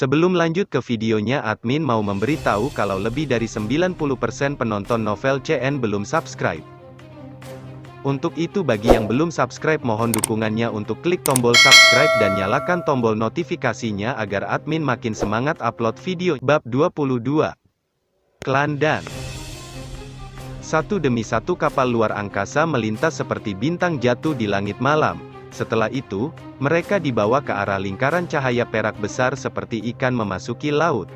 Sebelum lanjut ke videonya, admin mau memberitahu kalau lebih dari 90% penonton novel CN belum subscribe. Untuk itu bagi yang belum subscribe mohon dukungannya untuk klik tombol subscribe dan nyalakan tombol notifikasinya agar admin makin semangat upload video. Bab 22. Klan Dan. Satu demi satu kapal luar angkasa melintas seperti bintang jatuh di langit malam. Setelah itu, mereka dibawa ke arah lingkaran cahaya perak besar seperti ikan memasuki laut.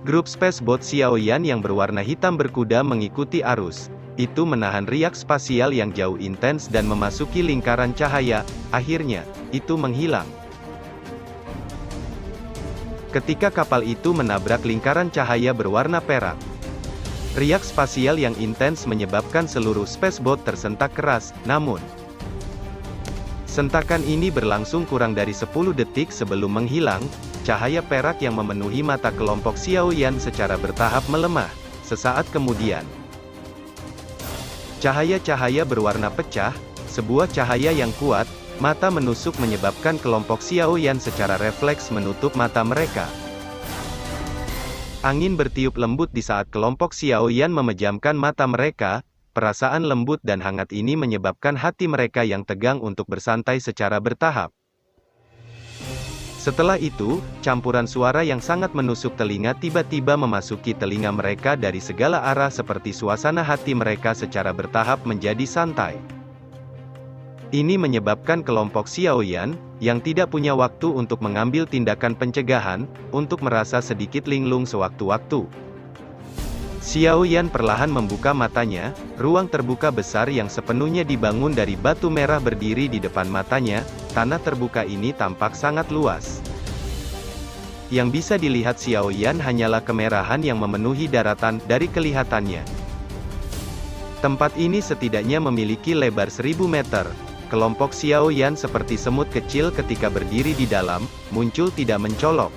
Grup spaceboat Xiaoyan yang berwarna hitam berkuda mengikuti arus. Itu menahan riak spasial yang jauh intens dan memasuki lingkaran cahaya. Akhirnya, itu menghilang. Ketika kapal itu menabrak lingkaran cahaya berwarna perak, riak spasial yang intens menyebabkan seluruh spaceboat tersentak keras, namun sentakan ini berlangsung kurang dari 10 detik sebelum menghilang. Cahaya perak yang memenuhi mata kelompok Xiaoyan secara bertahap melemah. Sesaat kemudian, cahaya-cahaya berwarna pecah, sebuah cahaya yang kuat, mata menusuk menyebabkan kelompok Xiaoyan secara refleks menutup mata mereka. Angin bertiup lembut di saat kelompok Xiaoyan memejamkan mata mereka. Perasaan lembut dan hangat ini menyebabkan hati mereka yang tegang untuk bersantai secara bertahap. Setelah itu, campuran suara yang sangat menusuk telinga tiba-tiba memasuki telinga mereka dari segala arah seperti suasana hati mereka secara bertahap menjadi santai. Ini menyebabkan kelompok Xiaoyan, yang tidak punya waktu untuk mengambil tindakan pencegahan, untuk merasa sedikit linglung sewaktu-waktu. Xiaoyan perlahan membuka matanya, ruang terbuka besar yang sepenuhnya dibangun dari batu merah berdiri di depan matanya. Tanah terbuka ini tampak sangat luas. Yang bisa dilihat Xiaoyan hanyalah kemerahan yang memenuhi daratan. Dari kelihatannya, tempat ini setidaknya memiliki lebar 1000 meter. Kelompok Xiaoyan seperti semut kecil ketika berdiri di dalam, muncul tidak mencolok.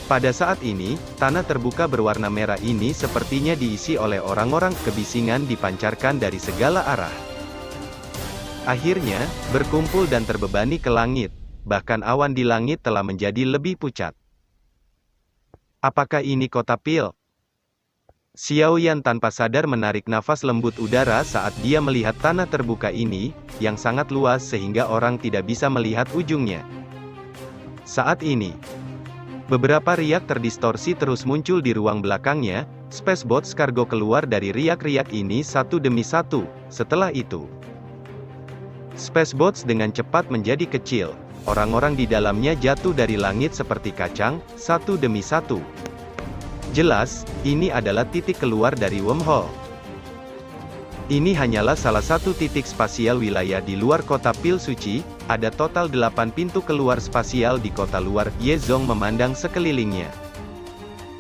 Pada saat ini, tanah terbuka berwarna merah ini sepertinya diisi oleh orang-orang. Kebisingan dipancarkan dari segala arah. Akhirnya, berkumpul dan terbebani ke langit. Bahkan awan di langit telah menjadi lebih pucat. Apakah ini kota Pil? Xiaoyan tanpa sadar menarik nafas lembut udara saat dia melihat tanah terbuka ini, yang sangat luas sehingga orang tidak bisa melihat ujungnya. Saat ini, beberapa riak terdistorsi terus muncul di ruang belakangnya. Spaceboat kargo keluar dari riak-riak ini satu demi satu. Setelah itu, spaceboats dengan cepat menjadi kecil. Orang-orang di dalamnya jatuh dari langit seperti kacang, satu demi satu. Jelas, ini adalah titik keluar dari wormhole. Ini hanyalah salah satu titik spasial wilayah di luar kota Pil Suci. Ada total 8 pintu keluar spasial di kota luar. Ye Zong memandang sekelilingnya.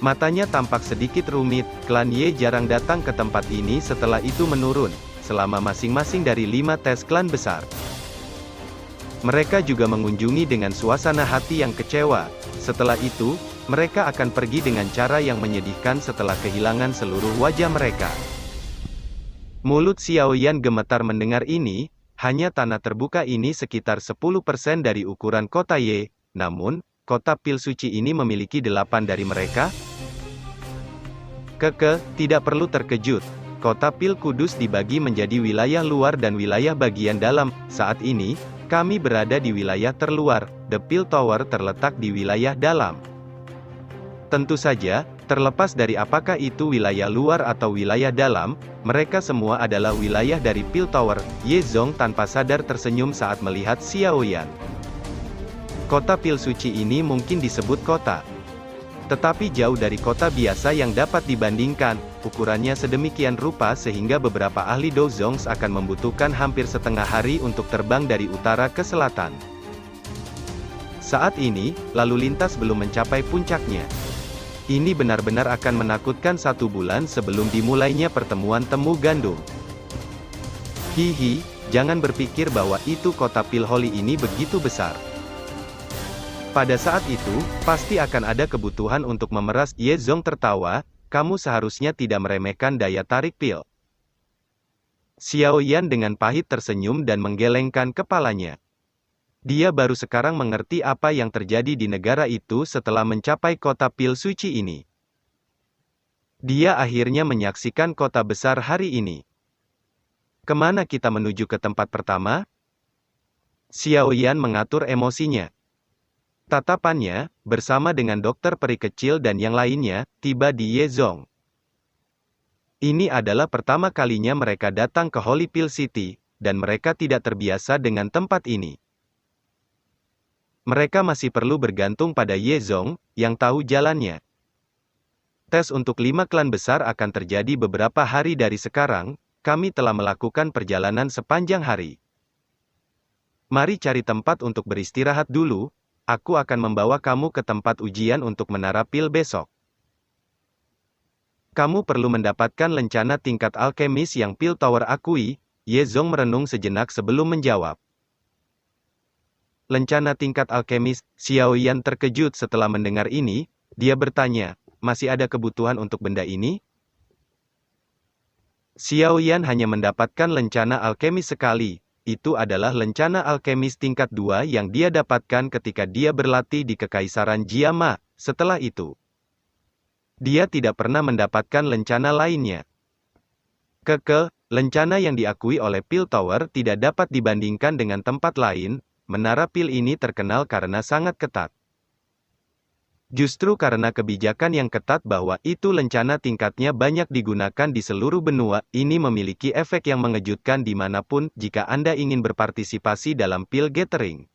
Matanya tampak sedikit rumit. Klan Ye jarang datang ke tempat ini setelah itu menurun, selama masing-masing dari 5 tes klan besar. Mereka juga mengunjungi dengan suasana hati yang kecewa. Setelah itu, mereka akan pergi dengan cara yang menyedihkan setelah kehilangan seluruh wajah mereka. Mulut Xiaoyan gemetar mendengar ini. Hanya tanah terbuka ini sekitar 10% dari ukuran kota Ye. Namun, kota Pil Suci ini memiliki 8 dari mereka. Tidak perlu terkejut. Kota Pil Kudus dibagi menjadi wilayah luar dan wilayah bagian dalam. Saat ini, kami berada di wilayah terluar. The Pil Tower terletak di wilayah dalam. Tentu saja, terlepas dari apakah itu wilayah luar atau wilayah dalam, mereka semua adalah wilayah dari Pil Tower. Ye Zong tanpa sadar tersenyum saat melihat Xiaoyan. Kota Pil Suci ini mungkin disebut kota, tetapi jauh dari kota biasa yang dapat dibandingkan. Ukurannya sedemikian rupa sehingga beberapa ahli Dozongs akan membutuhkan hampir setengah hari untuk terbang dari utara ke selatan. Saat ini, lalu lintas belum mencapai puncaknya. Ini benar-benar akan menakutkan 1 bulan sebelum dimulainya pertemuan temu gandum. Hihi, jangan berpikir bahwa itu kota Pil Holy ini begitu besar. Pada saat itu, pasti akan ada kebutuhan untuk memeras. Ye Zong tertawa, kamu seharusnya tidak meremehkan daya tarik Pil. Xiaoyan dengan pahit tersenyum dan menggelengkan kepalanya. Dia baru sekarang mengerti apa yang terjadi di negara itu setelah mencapai kota pil suci ini. Dia akhirnya menyaksikan kota besar hari ini. Kemana kita menuju ke tempat pertama? Xiao Yan mengatur emosinya. Tatapannya, bersama dengan dokter peri kecil dan yang lainnya, tiba di Yezhong. Ini adalah pertama kalinya mereka datang ke Holy Pill City, dan mereka tidak terbiasa dengan tempat ini. Mereka masih perlu bergantung pada Yezhong, yang tahu jalannya. Tes untuk 5 klan besar akan terjadi beberapa hari dari sekarang, kami telah melakukan perjalanan sepanjang hari. Mari cari tempat untuk beristirahat dulu, aku akan membawa kamu ke tempat ujian untuk menara pil besok. Kamu perlu mendapatkan lencana tingkat alkemis yang Pil Tower akui, Yezhong merenung sejenak sebelum menjawab. Lencana tingkat alkemis, Xiao Yan terkejut setelah mendengar ini, dia bertanya, masih ada kebutuhan untuk benda ini? Xiao Yan hanya mendapatkan lencana alkemis sekali, itu adalah lencana alkemis tingkat 2 yang dia dapatkan ketika dia berlatih di Kekaisaran Jiama. Setelah itu, dia tidak pernah mendapatkan lencana lainnya. Lencana yang diakui oleh Pil Tower tidak dapat dibandingkan dengan tempat lain. Menara pil ini terkenal karena sangat ketat. Justru karena kebijakan yang ketat bahwa itu lencana tingkatnya banyak digunakan di seluruh benua, ini memiliki efek yang mengejutkan dimanapun jika Anda ingin berpartisipasi dalam pil gathering.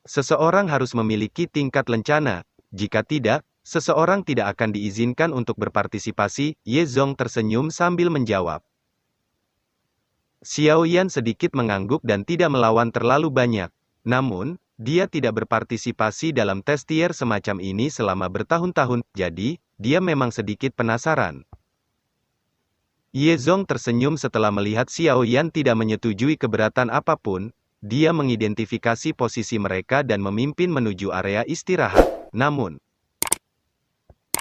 Seseorang harus memiliki tingkat lencana, jika tidak, seseorang tidak akan diizinkan untuk berpartisipasi. Yezhong tersenyum sambil menjawab. Xiao Yan sedikit mengangguk dan tidak melawan terlalu banyak. Namun, dia tidak berpartisipasi dalam tes tier semacam ini selama bertahun-tahun, jadi, dia memang sedikit penasaran. Yezhong tersenyum setelah melihat Xiao Yan tidak menyetujui keberatan apapun, dia mengidentifikasi posisi mereka dan memimpin menuju area istirahat. Namun,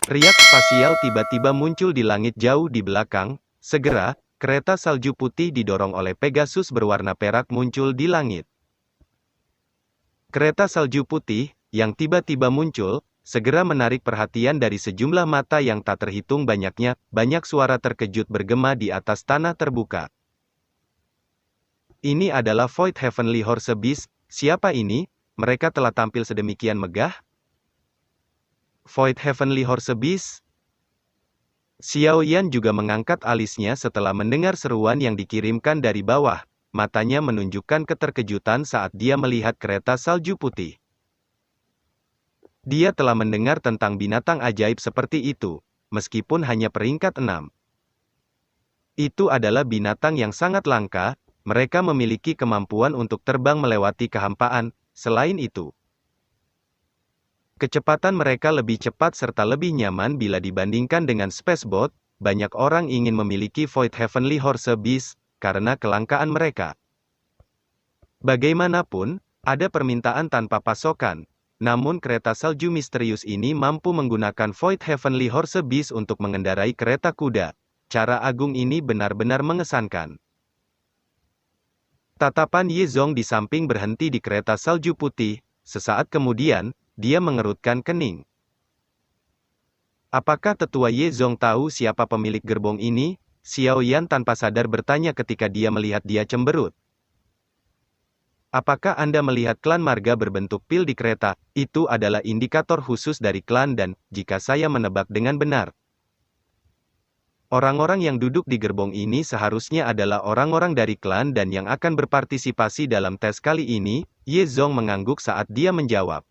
riak spasial tiba-tiba muncul di langit jauh di belakang, segera, kereta salju putih didorong oleh Pegasus berwarna perak muncul di langit. Kereta salju putih, yang tiba-tiba muncul, segera menarik perhatian dari sejumlah mata yang tak terhitung banyaknya, banyak suara terkejut bergema di atas tanah terbuka. Ini adalah Void Heavenly Horse Beast, siapa ini? Mereka telah tampil sedemikian megah? Void Heavenly Horse Beast? Xiao Yan juga mengangkat alisnya setelah mendengar seruan yang dikirimkan dari bawah. Matanya menunjukkan keterkejutan saat dia melihat kereta salju putih. Dia telah mendengar tentang binatang ajaib seperti itu, meskipun hanya peringkat 6. Itu adalah binatang yang sangat langka, mereka memiliki kemampuan untuk terbang melewati kehampaan. Selain itu, kecepatan mereka lebih cepat serta lebih nyaman bila dibandingkan dengan Spacebot. Banyak orang ingin memiliki Void Heavenly Horse Beast, karena kelangkaan mereka. Bagaimanapun, ada permintaan tanpa pasokan. Namun kereta salju misterius ini mampu menggunakan Void Heavenly Horse Beast untuk mengendarai kereta kuda. Cara agung ini benar-benar mengesankan. Tatapan Yezhong di samping berhenti di kereta salju putih. Sesaat kemudian, dia mengerutkan kening. Apakah tetua Yezhong tahu siapa pemilik gerbong ini? Xiao Yan tanpa sadar bertanya ketika dia melihat dia cemberut. Apakah Anda melihat klan marga berbentuk pil di kereta? Itu adalah indikator khusus dari klan dan, jika saya menebak dengan benar, orang-orang yang duduk di gerbong ini seharusnya adalah orang-orang dari klan dan yang akan berpartisipasi dalam tes kali ini. Yezhong mengangguk saat dia menjawab.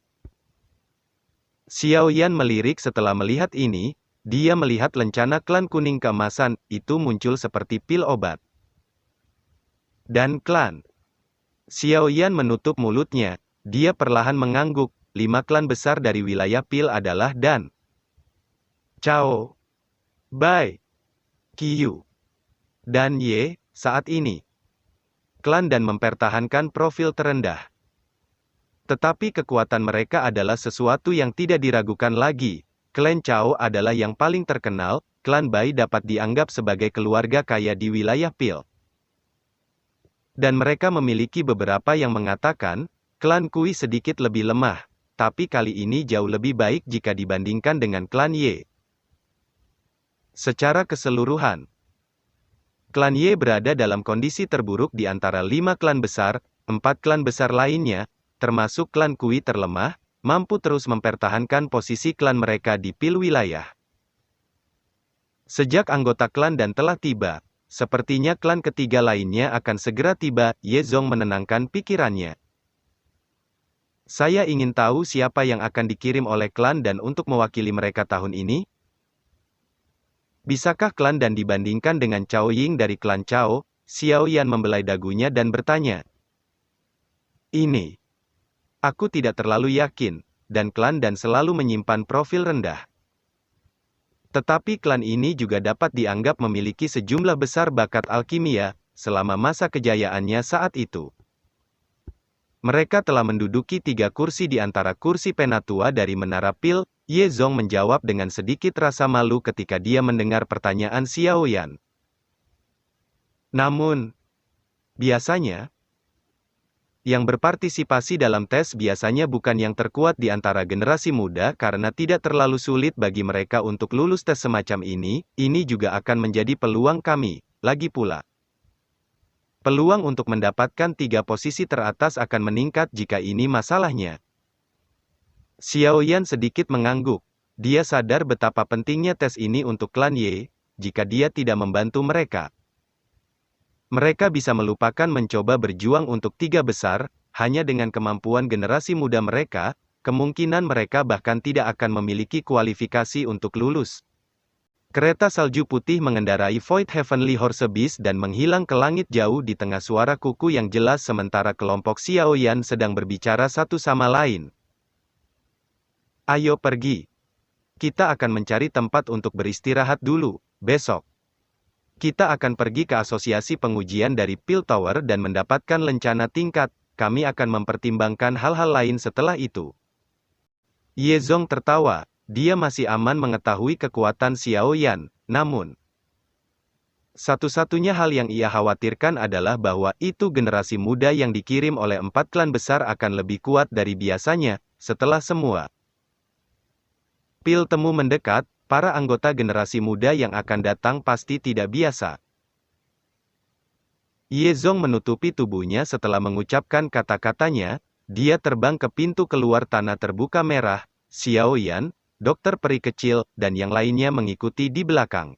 Xiao Yan melirik setelah melihat ini, dia melihat lencana klan kuning keemasan, itu muncul seperti pil obat. Dan klan. Xiao Yan menutup mulutnya, dia perlahan mengangguk. 5 klan besar dari wilayah pil adalah Dan, Chao, Bai, Qiyu, dan Ye. Saat ini, klan Dan mempertahankan profil terendah. Tetapi kekuatan mereka adalah sesuatu yang tidak diragukan lagi. Klan Chao adalah yang paling terkenal, klan Bai dapat dianggap sebagai keluarga kaya di wilayah pil. Dan mereka memiliki beberapa yang mengatakan, Klan Kui sedikit lebih lemah, tapi kali ini jauh lebih baik jika dibandingkan dengan klan Ye. Secara keseluruhan, klan Ye berada dalam kondisi terburuk di antara 5 klan besar. 4 klan besar lainnya, termasuk klan Kui terlemah, mampu terus mempertahankan posisi klan mereka di pil wilayah. Sejak anggota klan dan telah tiba, sepertinya klan ketiga lainnya akan segera tiba. Ye Zong menenangkan pikirannya. Saya ingin tahu siapa yang akan dikirim oleh klan dan untuk mewakili mereka tahun ini. Bisakah klan dan dibandingkan dengan Cao Ying dari klan Cao? Xiao Yan membelai dagunya dan bertanya. Ini. Aku tidak terlalu yakin, dan klan dan selalu menyimpan profil rendah. Tetapi klan ini juga dapat dianggap memiliki sejumlah besar bakat alkimia, selama masa kejayaannya saat itu. Mereka telah menduduki 3 kursi di antara kursi penatua dari Menara Pil. Ye Zong menjawab dengan sedikit rasa malu ketika dia mendengar pertanyaan Xiao Yan. Namun, biasanya, yang berpartisipasi dalam tes biasanya bukan yang terkuat di antara generasi muda karena tidak terlalu sulit bagi mereka untuk lulus tes semacam ini juga akan menjadi peluang kami, lagi pula. Peluang untuk mendapatkan 3 posisi teratas akan meningkat jika ini masalahnya. Xiao Yan sedikit mengangguk. Dia sadar betapa pentingnya tes ini untuk klan Ye, jika dia tidak membantu mereka. Mereka bisa melupakan mencoba berjuang untuk 3 besar, hanya dengan kemampuan generasi muda mereka, kemungkinan mereka bahkan tidak akan memiliki kualifikasi untuk lulus. Kereta salju putih mengendarai Void Heavenly Horse Beast dan menghilang ke langit jauh di tengah suara kuku yang jelas sementara kelompok Xiao Yan sedang berbicara satu sama lain. Ayo pergi. Kita akan mencari tempat untuk beristirahat dulu, besok. Kita akan pergi ke asosiasi pengujian dari Pil Tower dan mendapatkan lencana tingkat, kami akan mempertimbangkan hal-hal lain setelah itu. Ye Zong tertawa. Dia masih aman mengetahui kekuatan Xiao Yan, namun satu-satunya hal yang ia khawatirkan adalah bahwa itu generasi muda yang dikirim oleh 4 klan besar akan lebih kuat dari biasanya. Setelah semua pil temu mendekat, para anggota generasi muda yang akan datang pasti tidak biasa. Ye Zong menutupi tubuhnya setelah mengucapkan kata-katanya. Dia terbang ke pintu keluar tanah terbuka merah. Xiao Yan, Dokter Peri Kecil, dan yang lainnya mengikuti di belakang.